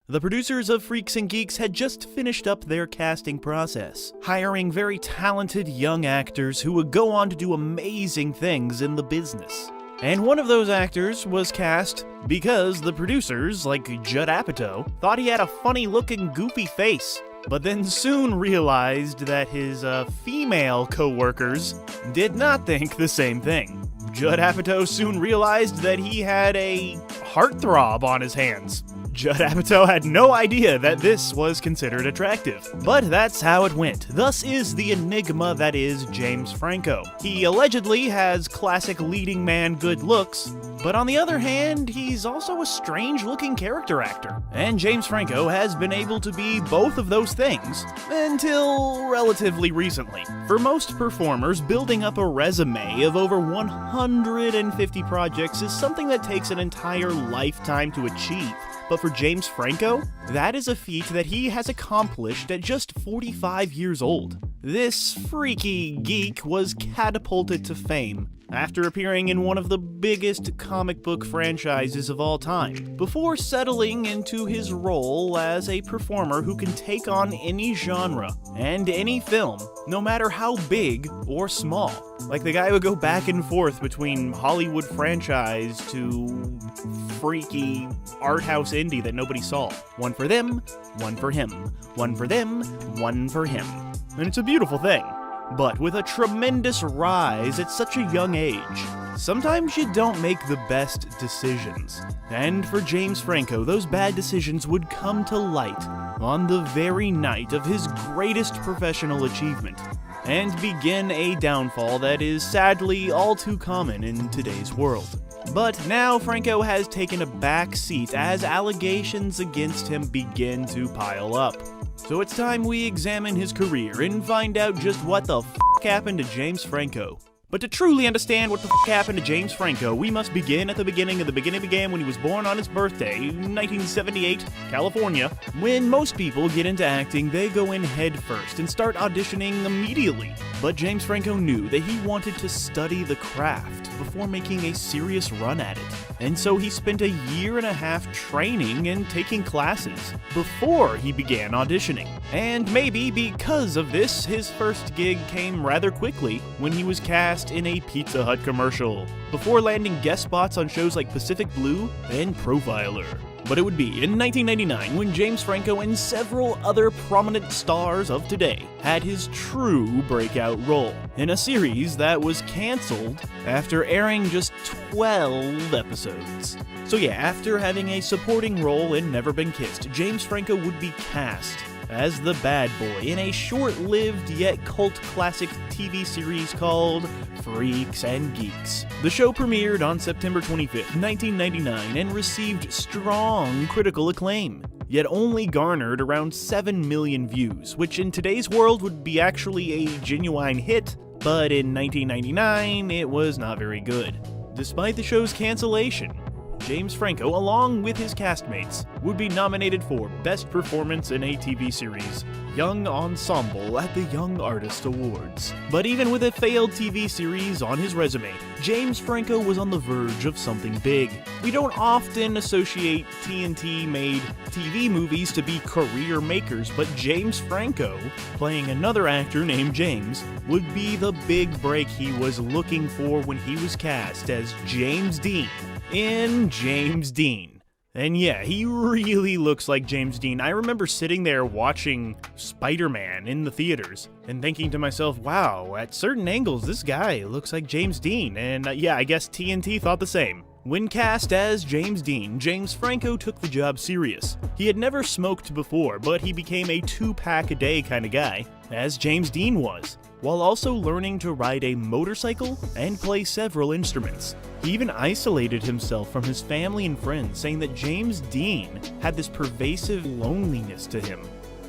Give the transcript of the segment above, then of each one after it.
The producers of Freaks and Geeks had just finished up their casting process, hiring very talented young actors who would go on to do amazing things in the business. And one of those actors was cast because the producers, like Judd Apatow, thought he had a funny-looking, goofy face, but then soon realized that his female co-workers did not think the same thing. Judd Apatow soon realized that he had a heartthrob on his hands. Judd Apatow had no idea that this was considered attractive. But that's how it went. Thus is the enigma that is James Franco. He allegedly has classic leading man good looks, but on the other hand, he's also a strange-looking character actor. And James Franco has been able to be both of those things until relatively recently. For most performers, building up a resume of over 150 projects is something that takes an entire lifetime to achieve. But for James Franco, that is a feat that he has accomplished at just 45 years old. This freaky geek was catapulted to fame after appearing in one of the biggest comic book franchises of all time, before settling into his role as a performer who can take on any genre and any film, no matter how big or small. Like, the guy would go back and forth between Hollywood franchise to freaky art house indie that nobody saw. One for them, one for him. One for them, one for him. And it's a beautiful thing. But with a tremendous rise at such a young age, sometimes you don't make the best decisions. And for James Franco, those bad decisions would come to light on the very night of his greatest professional achievement, and begin a downfall that is sadly all too common in today's world. But now Franco has taken a back seat as allegations against him begin to pile up. So it's time we examine his career and find out just what the f*** happened to James Franco. But to truly understand what the f*** happened to James Franco, we must begin at the beginning of the beginning began when he was born on his birthday, 1978, California. When most people get into acting, they go in head first and start auditioning immediately. But James Franco knew that he wanted to study the craft before making a serious run at it. And so he spent a year and a half training and taking classes before he began auditioning. And maybe because of this, his first gig came rather quickly when he was cast in a Pizza Hut commercial, before landing guest spots on shows like Pacific Blue and Profiler. But it would be in 1999 when James Franco and several other prominent stars of today had his true breakout role in a series that was canceled after airing just 12 episodes. So yeah, after having a supporting role in Never Been Kissed, James Franco would be cast as the bad boy in a short-lived yet cult classic TV series called Freaks and Geeks. The show premiered on September 25th, 1999 and received strong critical acclaim, yet only garnered around 7 million views, which in today's world would be actually a genuine hit, but in 1999 it was not very good. Despite the show's cancellation, James Franco, along with his castmates, would be nominated for Best Performance in a TV Series, Young Ensemble at the Young Artist Awards. But even with a failed TV series on his resume, James Franco was on the verge of something big. We don't often associate TNT-made TV movies to be career makers, but James Franco, playing another actor named James, would be the big break he was looking for when he was cast as James Dean in James Dean. And yeah, he really looks like James Dean. I remember sitting there watching Spider-Man in the theaters and thinking to myself, wow, at certain angles, this guy looks like James Dean. And yeah, I guess TNT thought the same. When cast as James Dean, James Franco took the job serious. He had never smoked before, but he became a 2-pack a day kind of guy, as James Dean was, while also learning to ride a motorcycle and play several instruments. He even isolated himself from his family and friends, saying that James Dean had this pervasive loneliness to him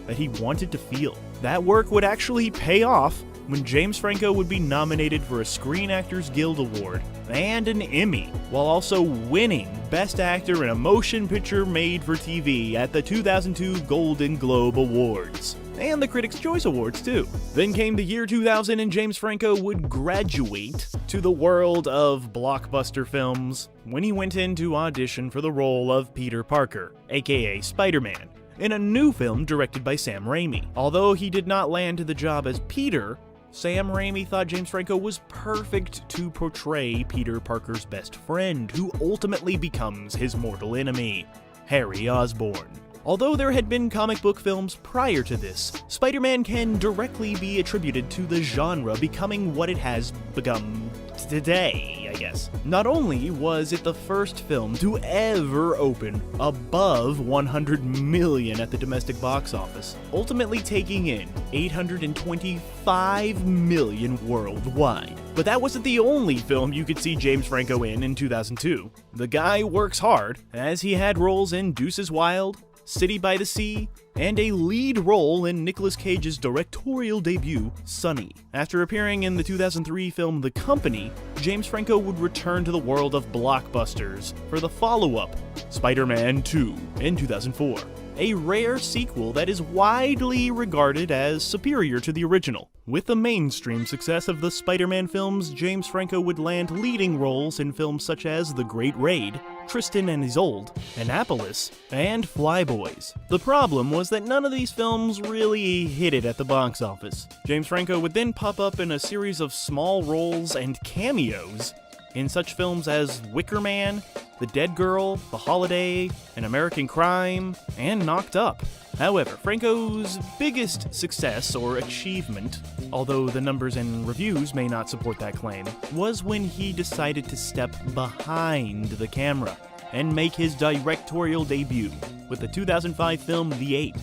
that he wanted to feel. That work would actually pay off when James Franco would be nominated for a Screen Actors Guild Award and an Emmy, while also winning Best Actor in a Motion Picture Made for TV at the 2002 Golden Globe Awards. And the Critics' Choice Awards, too. Then came the year 2000, and James Franco would graduate to the world of blockbuster films when he went in to audition for the role of Peter Parker, aka Spider-Man, in a new film directed by Sam Raimi. Although he did not land the job as Peter, Sam Raimi thought James Franco was perfect to portray Peter Parker's best friend, who ultimately becomes his mortal enemy, Harry Osborn. Although there had been comic book films prior to this, Spider-Man can directly be attributed to the genre becoming what it has become today, I guess. Not only was it the first film to ever open above 100 million at the domestic box office, ultimately taking in 825 million worldwide. But that wasn't the only film you could see James Franco in 2002. The guy works hard, as he had roles in Deuces Wild, City by the Sea, and a lead role in Nicolas Cage's directorial debut, Sunny. After appearing in the 2003 film The Company, James Franco would return to the world of blockbusters for the follow-up, Spider-Man 2, in 2004, a rare sequel that is widely regarded as superior to the original. With the mainstream success of the Spider-Man films, James Franco would land leading roles in films such as The Great Raid, Tristan and Isolde, Annapolis, and Flyboys. The problem was that none of these films really hit it at the box office. James Franco would then pop up in a series of small roles and cameos in such films as Wicker Man, The Dead Girl, The Holiday, An American Crime, and Knocked Up. However, Franco's biggest success or achievement, although the numbers and reviews may not support that claim, was when he decided to step behind the camera and make his directorial debut with the 2005 film The Ape,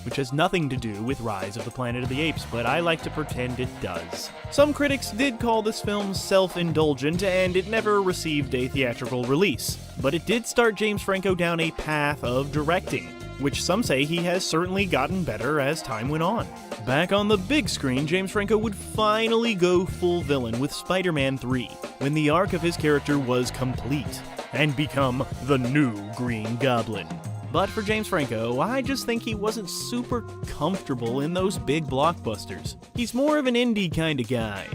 which has nothing to do with Rise of the Planet of the Apes, but I like to pretend it does. Some critics did call this film self-indulgent, and it never received a theatrical release, but it did start James Franco down a path of directing, which some say he has certainly gotten better as time went on. Back on the big screen, James Franco would finally go full villain with Spider-Man 3, when the arc of his character was complete, and become the new Green Goblin. But for James Franco, I just think he wasn't super comfortable in those big blockbusters. He's more of an indie kind of guy.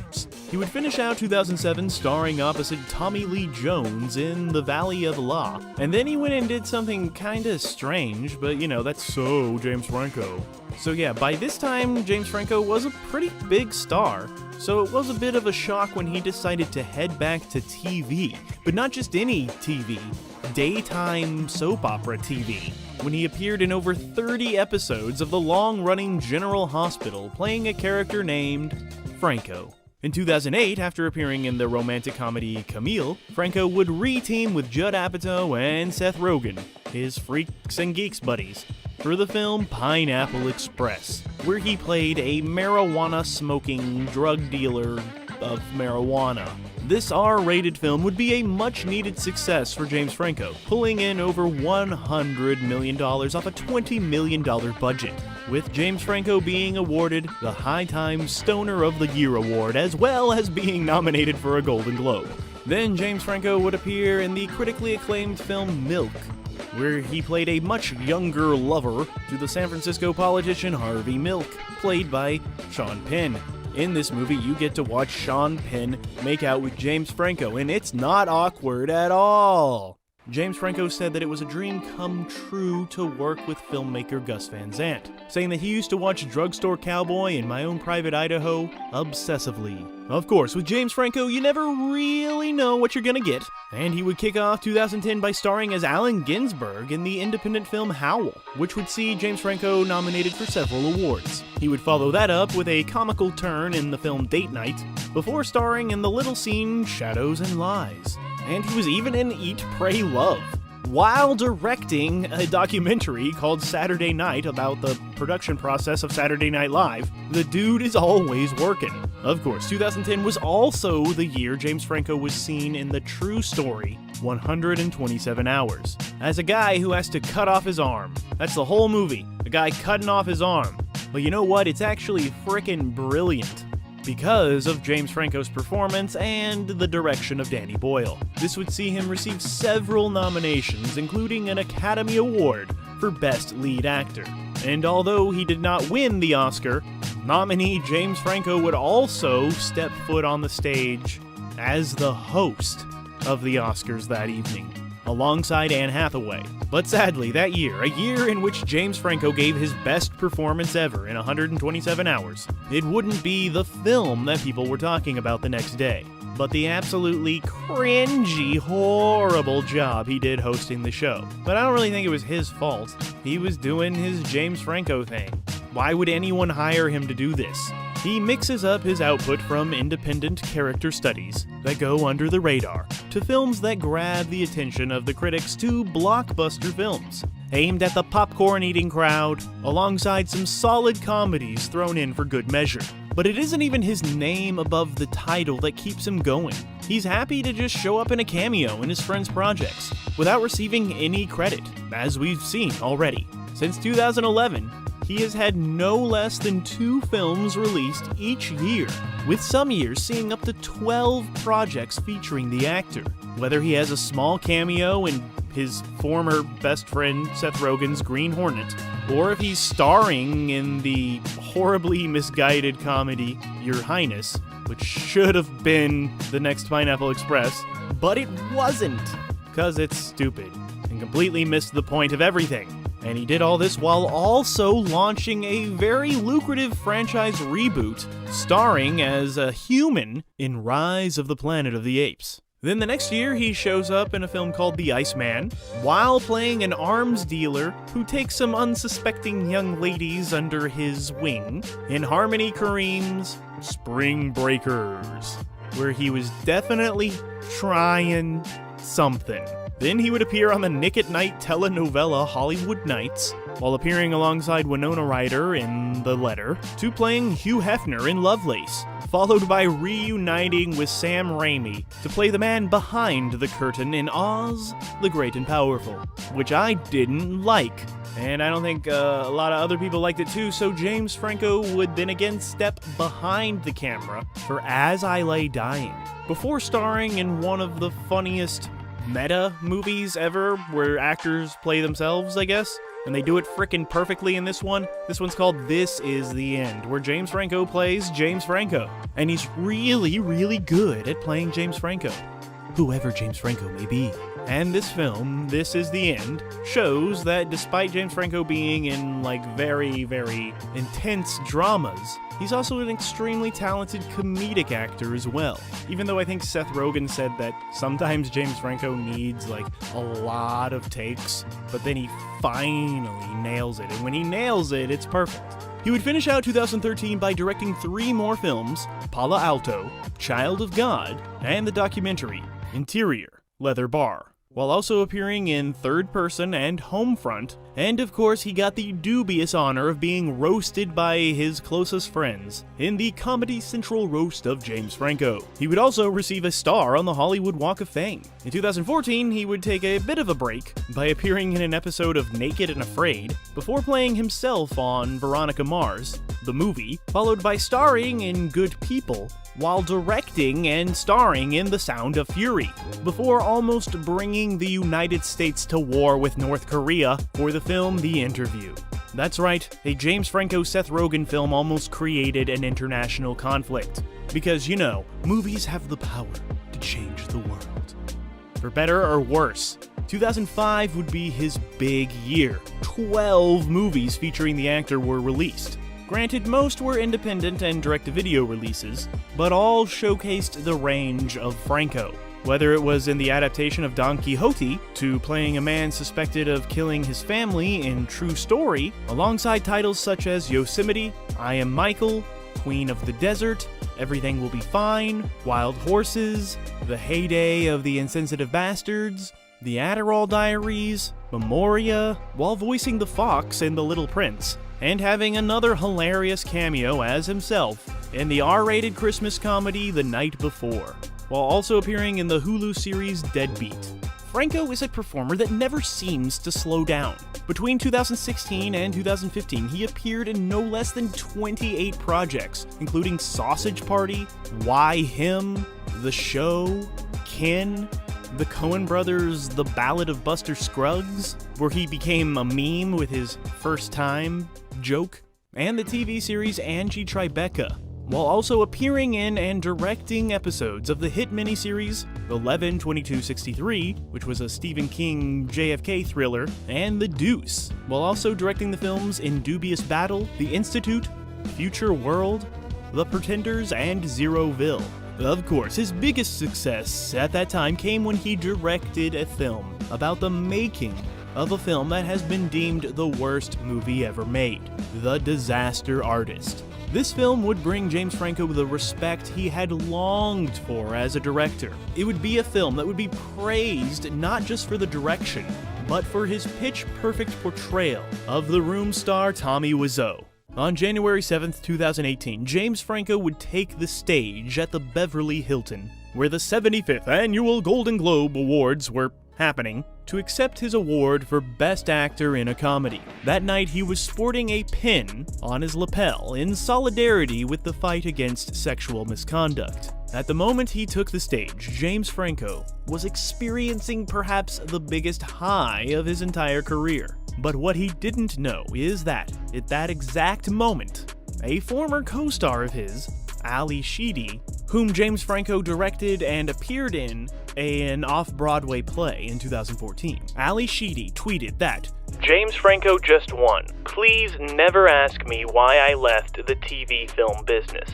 He would finish out 2007 starring opposite Tommy Lee Jones in The Valley of the Law, and then he went and did something kinda strange, but you know, that's so James Franco. So yeah, by this time, James Franco was a pretty big star, so it was a bit of a shock when he decided to head back to TV, but not just any TV, daytime soap opera TV, when he appeared in over 30 episodes of the long-running General Hospital, playing a character named Franco. In 2008, after appearing in the romantic comedy Camille, Franco would re-team with Judd Apatow and Seth Rogen, his Freaks and Geeks buddies, for the film Pineapple Express, where he played a marijuana-smoking drug dealer of marijuana. This R-rated film would be a much-needed success for James Franco, pulling in over $100 million off a $20 million budget, with James Franco being awarded the High Times Stoner of the Year award, as well as being nominated for a Golden Globe. Then James Franco would appear in the critically acclaimed film Milk, where he played a much younger lover to the San Francisco politician Harvey Milk, played by Sean Penn. In this movie, you get to watch Sean Penn make out with James Franco, and it's not awkward at all. James Franco said that it was a dream come true to work with filmmaker Gus Van Sant, saying that he used to watch Drugstore Cowboy and My Own Private Idaho obsessively. Of course, with James Franco, you never really know what you're gonna get, and he would kick off 2010 by starring as Allen Ginsberg in the independent film Howl, which would see James Franco nominated for several awards. He would follow that up with a comical turn in the film Date Night, before starring in the little scene Shadows and Lies. And he was even in Eat, Pray, Love, while directing a documentary called Saturday Night about the production process of Saturday Night Live. The dude is always working. Of course, 2010 was also the year James Franco was seen in the true story, 127 Hours, as a guy who has to cut off his arm. That's the whole movie, a guy cutting off his arm. But you know what? It's actually frickin' brilliant. because of James Franco's performance and the direction of Danny Boyle. This would see him receive several nominations, including an Academy Award for Best Lead Actor. And although he did not win the Oscar, nominee James Franco would also step foot on the stage as the host of the Oscars that evening, alongside Anne Hathaway. But sadly, that year, a year in which James Franco gave his best performance ever in 127 hours, it wouldn't be the film that people were talking about the next day, but the absolutely cringy, horrible job he did hosting the show. But I don't really think it was his fault. He was doing his James Franco thing. Why would anyone hire him to do this? He mixes up his output from independent character studies that go under the radar to films that grab the attention of the critics to blockbuster films, aimed at the popcorn-eating crowd, alongside some solid comedies thrown in for good measure. But it isn't even his name above the title that keeps him going. He's happy to just show up in a cameo in his friends' projects, without receiving any credit, as we've seen already. Since 2011, he has had no less than 2 films released each year, with some years seeing up to 12 projects featuring the actor. Whether he has a small cameo in his former best friend Seth Rogen's Green Hornet, or if he's starring in the horribly misguided comedy Your Highness, which should have been the next Pineapple Express, but it wasn't, because it's stupid and completely missed the point of everything. And he did all this while also launching a very lucrative franchise reboot, starring as a human in Rise of the Planet of the Apes. Then the next year, he shows up in a film called The Iceman, while playing an arms dealer who takes some unsuspecting young ladies under his wing in Harmony Korine's Spring Breakers, where he was definitely trying something. Then he would appear on the Nick at Night telenovela Hollywood Nights, while appearing alongside Winona Ryder in The Letter, to playing Hugh Hefner in Lovelace, followed by reuniting with Sam Raimi to play the man behind the curtain in Oz, the Great and Powerful, which I didn't like. And I don't think a lot of other people liked it too, so James Franco would then again step behind the camera for As I Lay Dying, before starring in one of the funniest meta movies ever, where actors play themselves, I guess, and they do it frickin' perfectly in this one. This one's called This Is the End, where James Franco plays James Franco, and he's really, really good at playing James Franco, whoever James Franco may be. And this film, This Is the End, shows that despite James Franco being in, very, very intense dramas, he's also an extremely talented comedic actor as well. Even though I think Seth Rogen said that sometimes James Franco needs, a lot of takes, but then he finally nails it. And when he nails it, it's perfect. He would finish out 2013 by directing 3 more films: Palo Alto, Child of God, and the documentary Interior Leather Bar, while also appearing in Third Person and Homefront, and of course he got the dubious honor of being roasted by his closest friends in the Comedy Central roast of James Franco. He would also receive a star on the Hollywood Walk of Fame. In 2014, he would take a bit of a break by appearing in an episode of Naked and Afraid, before playing himself on Veronica Mars, the movie, followed by starring in Good People, while directing and starring in The Sound of Fury, before almost bringing the United States to war with North Korea for the film The Interview. That's right, a James Franco-Seth Rogen film almost created an international conflict. Because, movies have the power to change the world. For better or worse, 2005 would be his big year. 12 movies featuring the actor were released. Granted, most were independent and direct-to-video releases, but all showcased the range of Franco. Whether it was in the adaptation of Don Quixote, to playing a man suspected of killing his family in True Story, alongside titles such as Yosemite, I Am Michael, Queen of the Desert, Everything Will Be Fine, Wild Horses, The Heyday of the Insensitive Bastards, The Adderall Diaries, Memoria, while voicing the fox in The Little Prince, and having another hilarious cameo as himself in the R-rated Christmas comedy The Night Before, while also appearing in the Hulu series Deadbeat. Franco is a performer that never seems to slow down. Between 2016 and 2015, he appeared in no less than 28 projects, including Sausage Party, Why Him, The Show, Kin, the Coen Brothers' The Ballad of Buster Scruggs, where he became a meme with his first time joke, and the TV series Angie Tribeca, while also appearing in and directing episodes of the hit miniseries 11/22/63, which was a Stephen King JFK thriller, and The Deuce, while also directing the films In Dubious Battle, The Institute, Future World, The Pretenders, and Zeroville. Of course, his biggest success at that time came when he directed a film about the making of a film that has been deemed the worst movie ever made, The Disaster Artist. This film would bring James Franco the respect he had longed for as a director. It would be a film that would be praised not just for the direction, but for his pitch-perfect portrayal of the Room star Tommy Wiseau. On January 7th, 2018, James Franco would take the stage at the Beverly Hilton, where the 75th Annual Golden Globe Awards were happening, to accept his award for Best Actor in a Comedy. That night, he was sporting a pin on his lapel in solidarity with the fight against sexual misconduct. At the moment he took the stage, James Franco was experiencing perhaps the biggest high of his entire career. But what he didn't know is that, at that exact moment, a former co-star of his, Ali Sheedy, whom James Franco directed and appeared in an off-Broadway play in 2014. Ali Sheedy tweeted that, "James Franco just won. Please never ask me why I left the TV film business."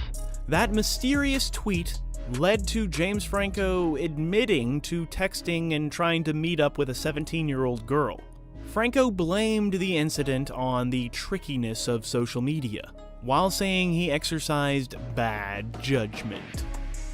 That mysterious tweet led to James Franco admitting to texting and trying to meet up with a 17-year-old girl. Franco blamed the incident on the trickiness of social media, while saying he exercised bad judgment.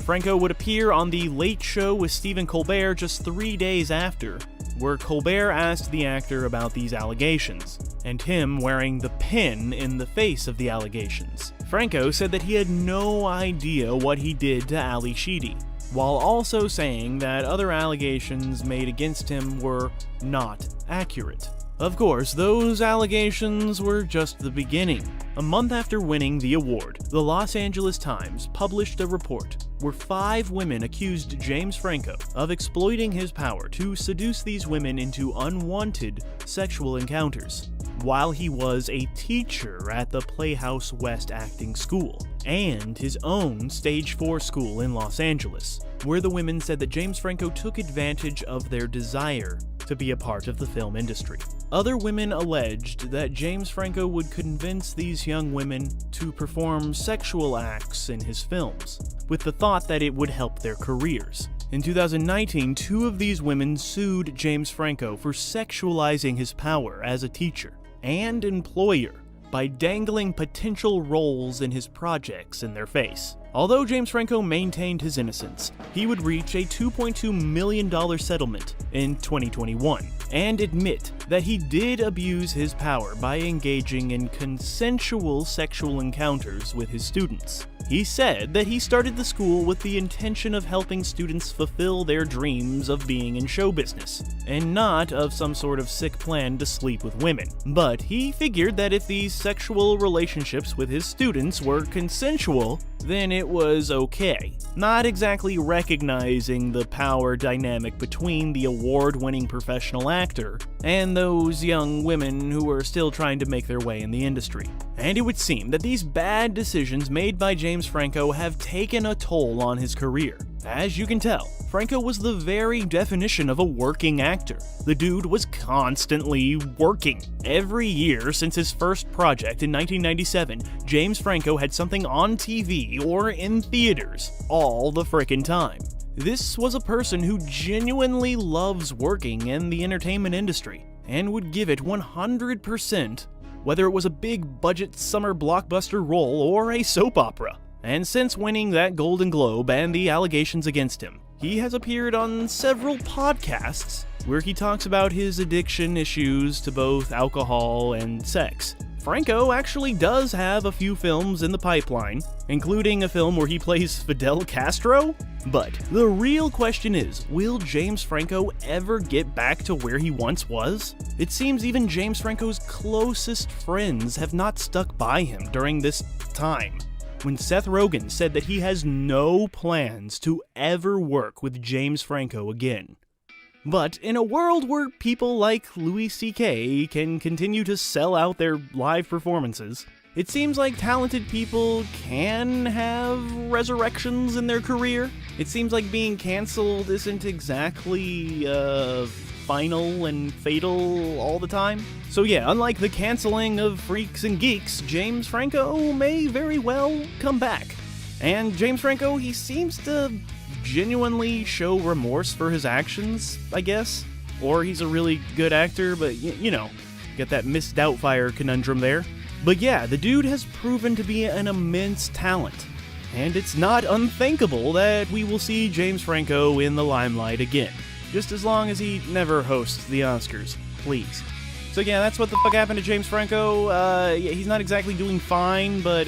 Franco would appear on The Late Show with Stephen Colbert just 3 days after, where Colbert asked the actor about these allegations, and him wearing the pin in the face of the allegations. Franco said that he had no idea what he did to Ali Sheedy, while also saying that other allegations made against him were not accurate. Of course, those allegations were just the beginning. A month after winning the award, the Los Angeles Times published a report where 5 women accused James Franco of exploiting his power to seduce these women into unwanted sexual encounters, while he was a teacher at the Playhouse West Acting School and his own Stage 4 school in Los Angeles, where the women said that James Franco took advantage of their desire to be a part of the film industry. Other women alleged that James Franco would convince these young women to perform sexual acts in his films, with the thought that it would help their careers. In 2019, 2 of these women sued James Franco for sexualizing his power as a teacher and employer by dangling potential roles in his projects in their face. Although James Franco maintained his innocence, he would reach a $2.2 million settlement in 2021 and admit that he did abuse his power by engaging in consensual sexual encounters with his students. He said that he started the school with the intention of helping students fulfill their dreams of being in show business, and not of some sort of sick plan to sleep with women. But he figured that if these sexual relationships with his students were consensual, then it was okay, not exactly recognizing the power dynamic between the award-winning professional actor and those young women who were still trying to make their way in the industry. And it would seem that these bad decisions made by James Franco have taken a toll on his career. As you can tell, Franco was the very definition of a working actor. The dude was constantly working. Every year since his first project in 1997, James Franco had something on TV or in theaters all the frickin' time. This was a person who genuinely loves working in the entertainment industry and would give it 100%, whether it was a big budget summer blockbuster role or a soap opera. And since winning that Golden Globe and the allegations against him, he has appeared on several podcasts where he talks about his addiction issues to both alcohol and sex. Franco actually does have a few films in the pipeline, including a film where he plays Fidel Castro. But the real question is, will James Franco ever get back to where he once was? It seems even James Franco's closest friends have not stuck by him during this time. When Seth Rogen said that he has no plans to ever work with James Franco again. But in a world where people like Louis C.K. can continue to sell out their live performances, it seems like talented people can have resurrections in their career. It seems like being canceled isn't exactly, final and fatal all the time. So yeah, unlike the canceling of Freaks and Geeks, James Franco may very well come back. And James Franco, he seems to genuinely show remorse for his actions, I guess. Or he's a really good actor, but you know, get that Miss Doubtfire conundrum there. But yeah, the dude has proven to be an immense talent, and it's not unthinkable that we will see James Franco in the limelight again, just as long as he never hosts the Oscars, please. So yeah, that's what the fuck happened to James Franco. Yeah, he's not exactly doing fine, but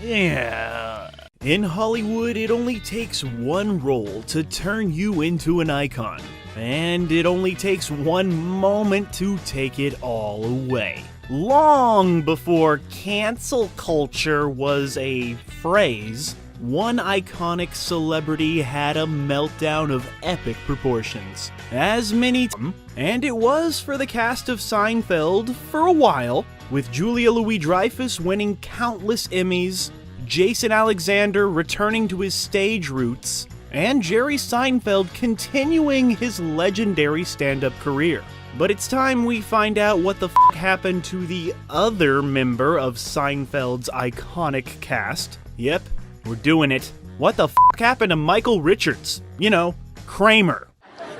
yeah. In Hollywood, it only takes one role to turn you into an icon, and it only takes one moment to take it all away. Long before cancel culture was a phrase, one iconic celebrity had a meltdown of epic proportions. As many and it was for the cast of Seinfeld for a while, with Julia Louis-Dreyfus winning countless Emmys, Jason Alexander returning to his stage roots, and Jerry Seinfeld continuing his legendary stand-up career. But it's time we find out what the f*** happened to the other member of Seinfeld's iconic cast. Yep, we're doing it. What the f*** happened to Michael Richards? You know, Kramer.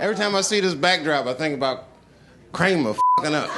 Every time I see this backdrop, I think about Kramer f***ing up.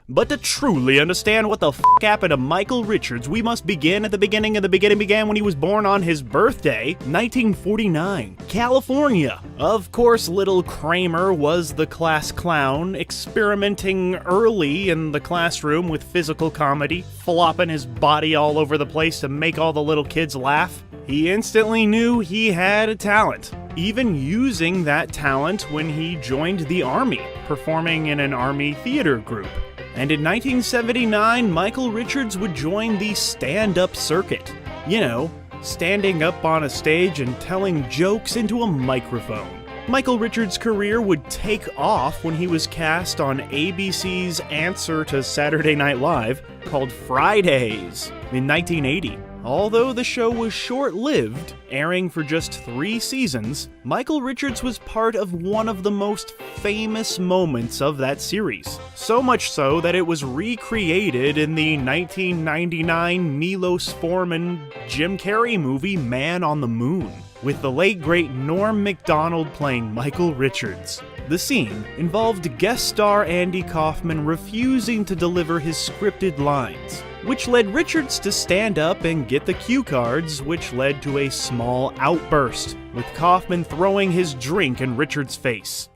But to truly understand what the f*** happened to Michael Richards, we must begin at the beginning, and the beginning began when he was born on his birthday, 1949, California. Of course, little Kramer was the class clown, experimenting early in the classroom with physical comedy, flopping his body all over the place to make all the little kids laugh. He instantly knew he had a talent, even using that talent when he joined the Army, performing in an Army theater group. And in 1979, Michael Richards would join the stand-up circuit. You know, standing up on a stage and telling jokes into a microphone. Michael Richards' career would take off when he was cast on ABC's answer to Saturday Night Live, called Fridays, in 1980. Although the show was short-lived, airing for just 3 seasons, Michael Richards was part of one of the most famous moments of that series. So much so that it was recreated in the 1999 Milos Forman Jim Carrey movie Man on the Moon, with the late great Norm Macdonald playing Michael Richards. The scene involved guest star Andy Kaufman refusing to deliver his scripted lines, which led Richards to stand up and get the cue cards, which led to a small outburst, with Kaufman throwing his drink in Richards' face.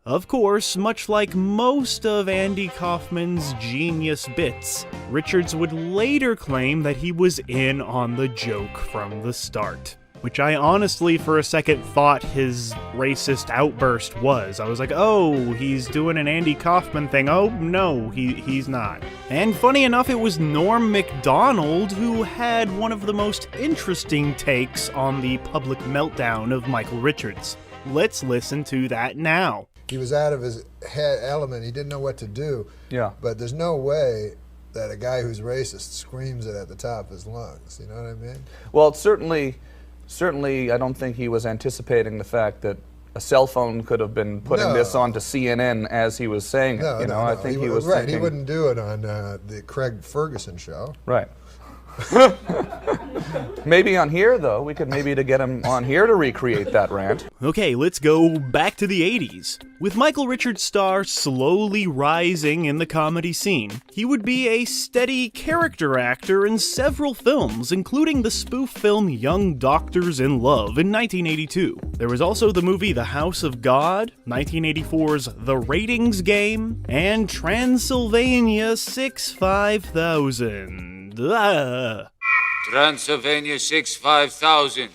Of course, much like most of Andy Kaufman's genius bits, Richards would later claim that he was in on the joke from the start. Which I honestly, for a second, thought his racist outburst was. I was like, oh, he's doing an Andy Kaufman thing. Oh, no, he's not. And funny enough, it was Norm Macdonald who had one of the most interesting takes on the public meltdown of Michael Richards. Let's listen to that now. He was out of his head element. He didn't know what to do. Yeah. But there's no way that a guy who's racist screams it at the top of his lungs. You know what I mean? Well, certainly, I don't think he was anticipating the fact that a cell phone could have been putting this onto CNN as he was saying it. I think he was right. thinking, He wouldn't do it on the Craig Ferguson show. Right. Maybe on here, though. We could maybe to get him on here to recreate that rant. Okay, let's go back to the 80s. With Michael Richards' star slowly rising in the comedy scene, he would be a steady character actor in several films, including the spoof film Young Doctors in Love in 1982. There was also the movie The House of God, 1984's The Ratings Game, and Transylvania 65000. Transylvania 65000.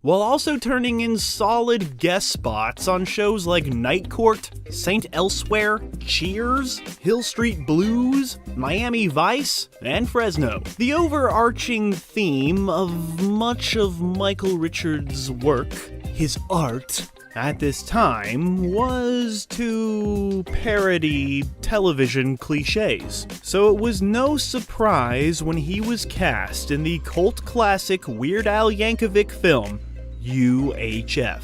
While also turning in solid guest spots on shows like Night Court, Saint Elsewhere, Cheers, Hill Street Blues, Miami Vice, and Fresno. The overarching theme of much of Michael Richards' work, his art, at this time was to parody television cliches. So it was no surprise when he was cast in the cult classic Weird Al Yankovic film, UHF.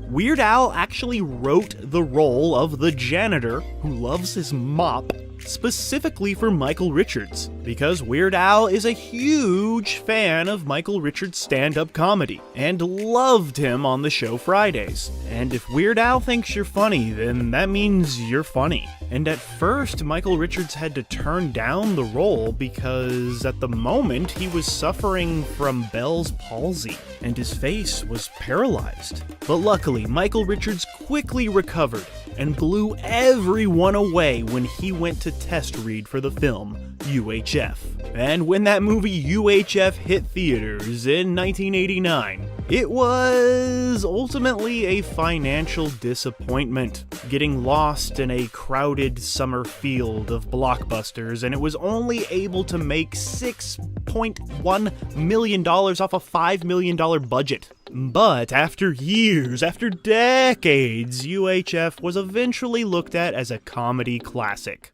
Weird Al actually wrote the role of the janitor who loves his mop specifically for Michael Richards, because Weird Al is a huge fan of Michael Richards' stand-up comedy, and loved him on the show Fridays. And if Weird Al thinks you're funny, then that means you're funny. And at first, Michael Richards had to turn down the role because at the moment he was suffering from Bell's palsy, and his face was paralyzed. But luckily, Michael Richards quickly recovered and blew everyone away when he went to test read for the film UHF. And when that movie UHF hit theaters in 1989, it was ultimately a financial disappointment, getting lost in a crowded summer field of blockbusters, and it was only able to make $6.1 million off a $5 million budget. But after years, after decades, UHF was eventually looked at as a comedy classic.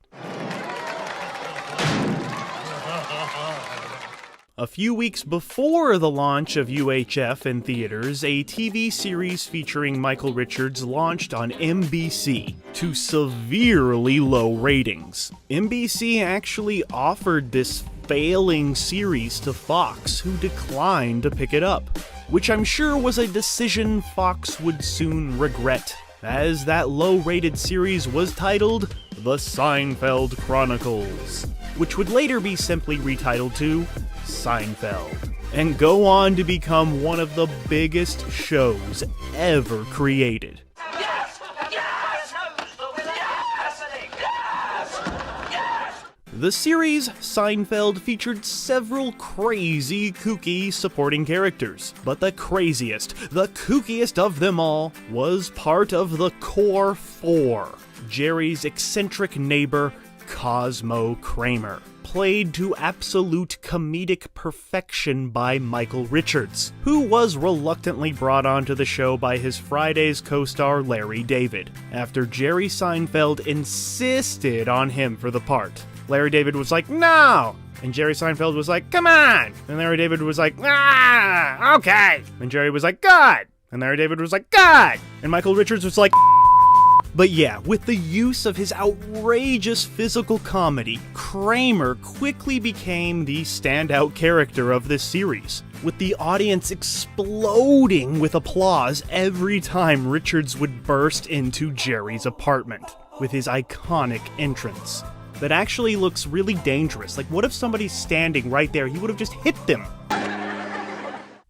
A few weeks before the launch of UHF in theaters, a TV series featuring Michael Richards launched on NBC to severely low ratings. NBC actually offered this failing series to Fox, who declined to pick it up, which I'm sure was a decision Fox would soon regret, as that low-rated series was titled The Seinfeld Chronicles, which would later be simply retitled to Seinfeld, and go on to become one of the biggest shows ever created. Yes! Yes! Yes! Yes! Yes! The series Seinfeld featured several crazy, kooky supporting characters, but the craziest, the kookiest of them all was part of the core four, Jerry's eccentric neighbor, Cosmo Kramer, played to absolute comedic perfection by Michael Richards, who was reluctantly brought onto the show by his Fridays co-star Larry David, after Jerry Seinfeld insisted on him for the part. Larry David was like, "No!" And Jerry Seinfeld was like, "Come on!" And Larry David was like, "Ah, okay!" And Jerry was like, "Good!" And Larry David was like, "Good!" And Michael Richards was like, But yeah, with the use of his outrageous physical comedy, Kramer quickly became the standout character of this series, with the audience exploding with applause every time Richards would burst into Jerry's apartment, with his iconic entrance. That actually looks really dangerous. Like, what if somebody's standing right there? He would have just hit them.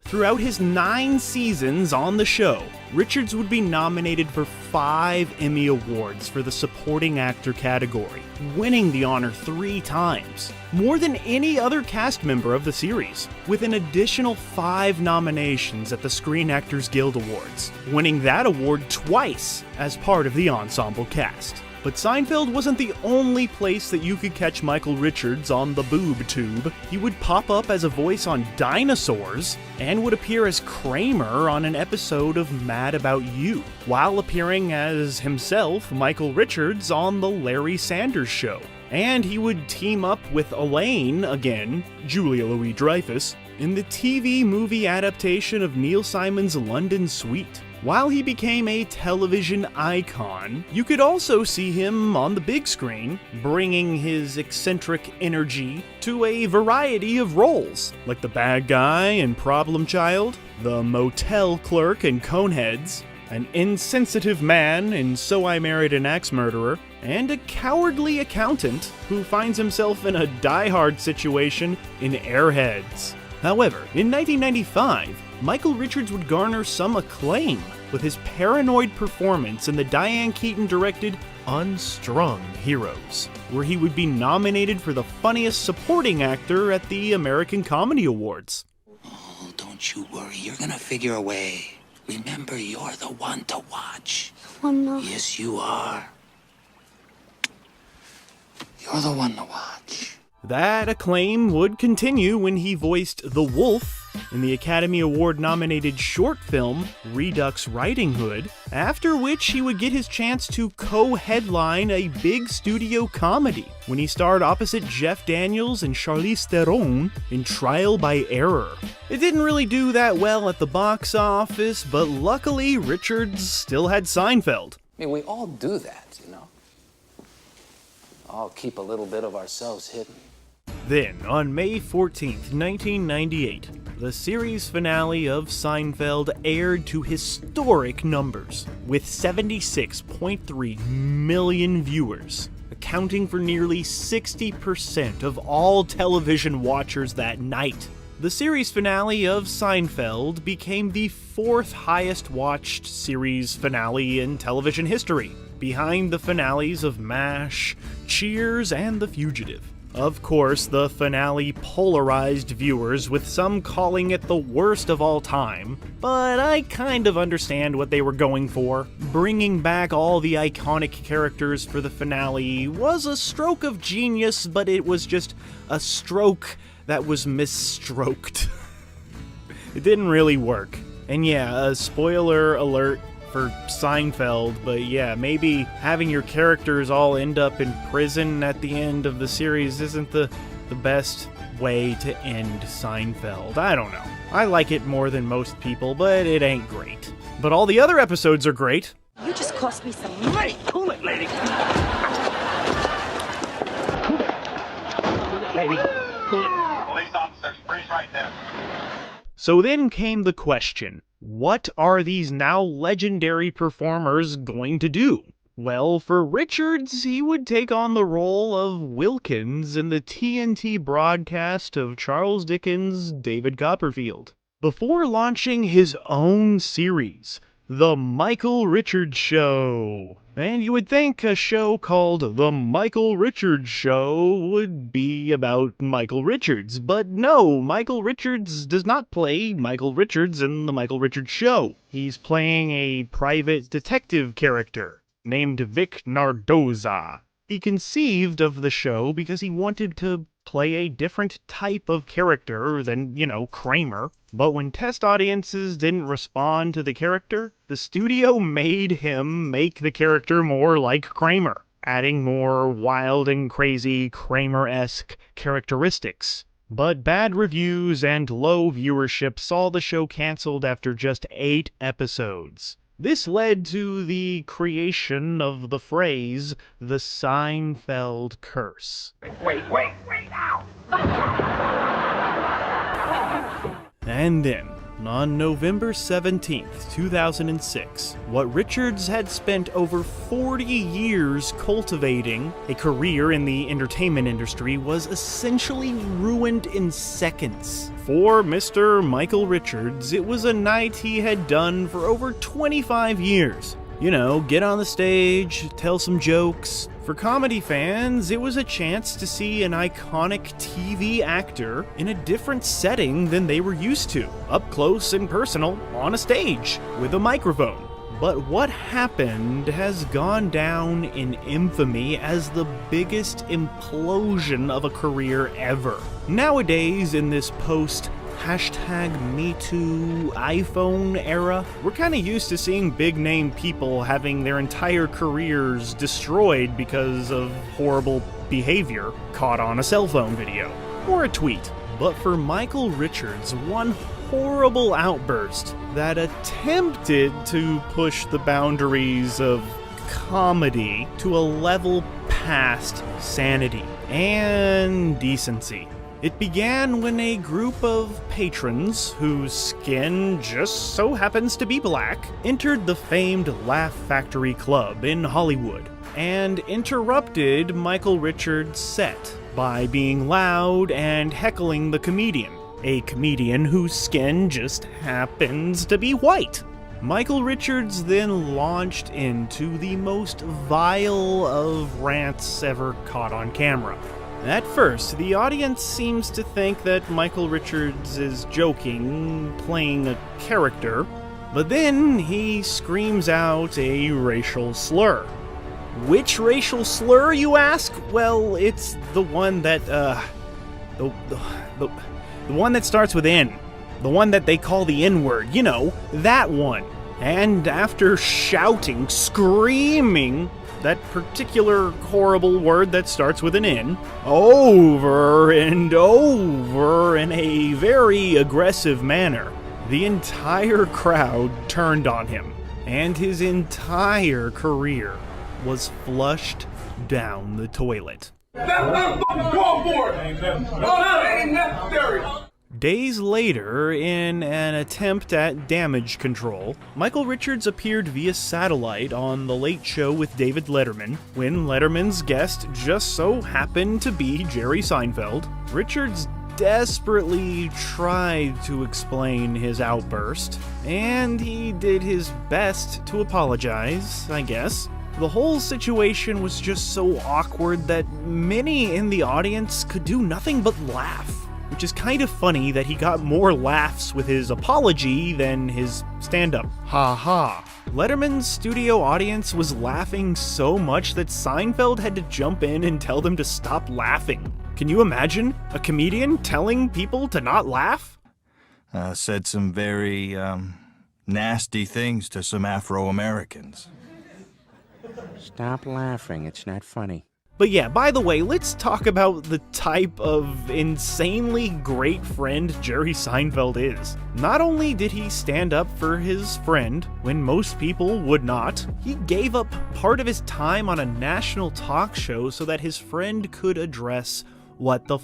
Throughout his 9 seasons on the show, Richards would be nominated for 5 Emmy Awards for the supporting actor category, winning the honor 3 times, more than any other cast member of the series, with an additional 5 nominations at the Screen Actors Guild Awards, winning that award twice as part of the ensemble cast. But Seinfeld wasn't the only place that you could catch Michael Richards on the boob tube. He would pop up as a voice on Dinosaurs, and would appear as Kramer on an episode of Mad About You, while appearing as himself, Michael Richards, on The Larry Sanders Show. And he would team up with Elaine, again, Julia Louis-Dreyfus, in the TV movie adaptation of Neil Simon's London Suite, While he became a television icon, you could also see him on the big screen, bringing his eccentric energy to a variety of roles, like the bad guy in Problem Child, the motel clerk in Coneheads, an insensitive man in So I Married an Axe Murderer, and a cowardly accountant who finds himself in a die-hard situation in Airheads. However, in 1995, Michael Richards would garner some acclaim with his paranoid performance in the Diane Keaton-directed Unstrung Heroes, where he would be nominated for the funniest supporting actor at the American Comedy Awards. Oh, don't you worry, you're gonna figure a way. Remember, you're the one to watch. I'm not. Yes, you are. You're the one to watch. That acclaim would continue when he voiced the Wolf in the Academy Award-nominated short film Redux Riding Hood, after which he would get his chance to co-headline a big studio comedy when he starred opposite Jeff Daniels and Charlize Theron in Trial by Error. It didn't really do that well at the box office, but luckily Richards still had Seinfeld. I mean, we all do that, you know? All keep a little bit of ourselves hidden. Then, on May 14th, 1998, the series finale of Seinfeld aired to historic numbers, with 76.3 million viewers, accounting for nearly 60% of all television watchers that night. The series finale of Seinfeld became the fourth highest watched series finale in television history, behind the finales of MASH, Cheers, and The Fugitive. Of course, the finale polarized viewers, with some calling it the worst of all time, but I kind of understand what they were going for. Bringing back all the iconic characters for the finale was a stroke of genius, but it was just a stroke that was misstroked. It didn't really work. And yeah, a spoiler alert for Seinfeld, but yeah, maybe having your characters all end up in prison at the end of the series isn't the best way to end Seinfeld. I don't know. I like it more than most people, but it ain't great. But all the other episodes are great. You just cost me some money. Cool it, lady. Cool it, lady. Cool it. Police officer, freeze right there. So then came the question, what are these now legendary performers going to do? Well, for Richards, he would take on the role of Wilkins in the TNT broadcast of Charles Dickens' David Copperfield, before launching his own series, The Michael Richards Show. And you would think a show called The Michael Richards Show would be about Michael Richards, but no, Michael Richards does not play Michael Richards in The Michael Richards Show. He's playing a private detective character named Vic Nardoza. He conceived of the show because he wanted to play a different type of character than, Kramer. But when test audiences didn't respond to the character, the studio made him make the character more like Kramer, adding more wild and crazy Kramer-esque characteristics. But bad reviews and low viewership saw the show canceled after just 8 episodes. This led to the creation of the phrase, the Seinfeld curse. Wait now! And then, on November 17th, 2006, what Richards had spent over 40 years cultivating, a career in the entertainment industry, was essentially ruined in seconds. For Mr. Michael Richards, it was a night he had done for over 25 years. Get on the stage, tell some jokes. For comedy fans, it was a chance to see an iconic TV actor in a different setting than they were used to, up close and personal, on a stage, with a microphone. But what happened has gone down in infamy as the biggest implosion of a career ever. Nowadays, in this #MeToo iPhone era, we're kinda used to seeing big-name people having their entire careers destroyed because of horrible behavior caught on a cell phone video or a tweet. but for Michael Richards' one horrible outburst that attempted to push the boundaries of comedy to a level past sanity and decency. It began when a group of patrons, whose skin just so happens to be black, entered the famed Laugh Factory Club in Hollywood and interrupted Michael Richards' set by being loud and heckling the comedian, a comedian whose skin just happens to be white. Michael Richards then launched into the most vile of rants ever caught on camera. At first, the audience seems to think that Michael Richards is joking, playing a character, but then he screams out a racial slur. Which racial slur, you ask? Well, it's the one that, the one that starts with N. The one that they call the N-word, you know, that one. And after shouting, screaming that particular horrible word that starts with an N, over and over in a very aggressive manner, the entire crowd turned on him, and his entire career was flushed down the toilet. That's not call for it. No, that ain't necessary. Days later, in an attempt at damage control, Michael Richards appeared via satellite on The Late Show with David Letterman. When Letterman's guest just so happened to be Jerry Seinfeld, Richards desperately tried to explain his outburst, and he did his best to apologize, I guess. The whole situation was just so awkward that many in the audience could do nothing but laugh. Which is kind of funny that he got more laughs with his apology than his stand-up. Ha ha. Letterman's studio audience was laughing so much that Seinfeld had to jump in and tell them to stop laughing. Can you imagine a comedian telling people to not laugh? Said some very, nasty things to some Afro-Americans. Stop laughing, it's not funny. But yeah, by the way, let's talk about the type of insanely great friend Jerry Seinfeld is. Not only did he stand up for his friend when most people would not, he gave up part of his time on a national talk show so that his friend could address what the f***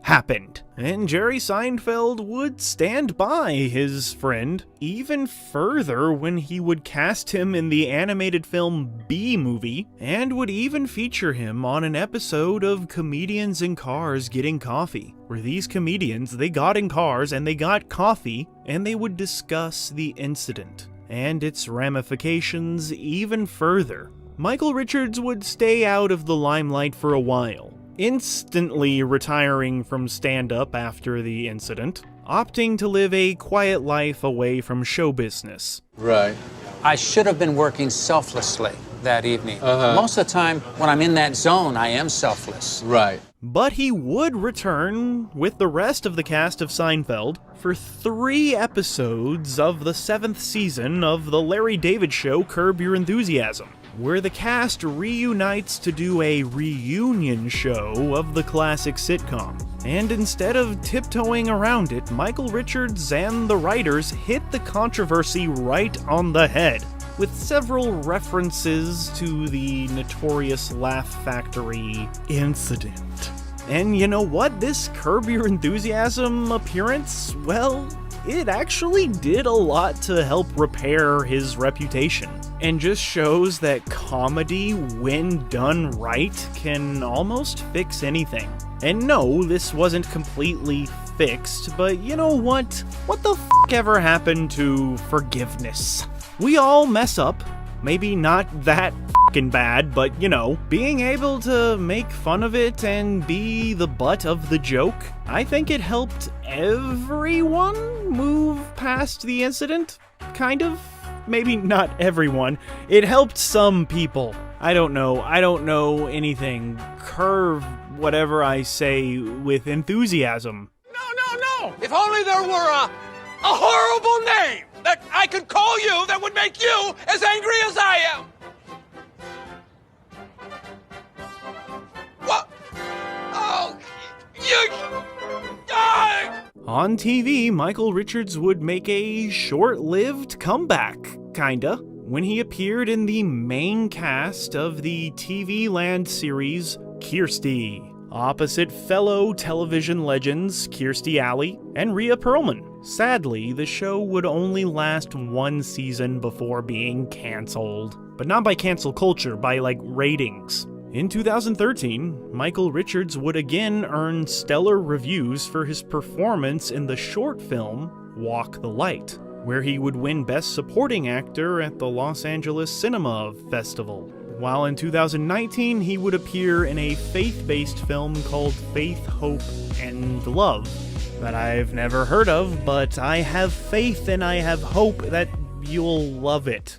happened. And Jerry Seinfeld would stand by his friend even further when he would cast him in the animated film B-Movie, and would even feature him on an episode of Comedians in Cars Getting Coffee, where these comedians, they got in cars and they got coffee, and they would discuss the incident and its ramifications even further. Michael Richards would stay out of the limelight for a while, instantly retiring from stand-up after the incident, opting to live a quiet life away from show business. Right. I should have been working selflessly that evening. Most of the time, when I'm in that zone, I am selfless. Right. But he would return with the rest of the cast of Seinfeld for 3 episodes of the 7th season of The Larry David Show, Curb Your Enthusiasm, where the cast reunites to do a reunion show of the classic sitcom. And instead of tiptoeing around it, Michael Richards and the writers hit the controversy right on the head, with several references to the notorious Laugh Factory incident. And you know what? This Curb Your Enthusiasm appearance, well, it actually did a lot to help repair his reputation, and just shows that comedy, when done right, can almost fix anything. And no, this wasn't completely fixed, but you know what? What the f*** ever happened to forgiveness? We all mess up. Maybe not that f***ing bad, but you know, being able to make fun of it and be the butt of the joke, I think it helped everyone move past the incident, kind of. Maybe not everyone. It helped some people. I don't know anything. Curve whatever I say with enthusiasm. No. If only there were a horrible name that I could call you that would make you as angry as I am. What? Oh, you... Ah! On TV, Michael Richards would make a short-lived comeback, kinda, when he appeared in the main cast of the TV Land series Kirstie, opposite fellow television legends Kirstie Alley and Rhea Perlman. Sadly, the show would only last one season before being cancelled. But not by cancel culture, by ratings. In 2013, Michael Richards would again earn stellar reviews for his performance in the short film Walk the Light, where he would win Best Supporting Actor at the Los Angeles Cinema Festival. While in 2019, he would appear in a faith-based film called Faith, Hope, and Love, that I've never heard of, but I have faith and I have hope that you'll love it.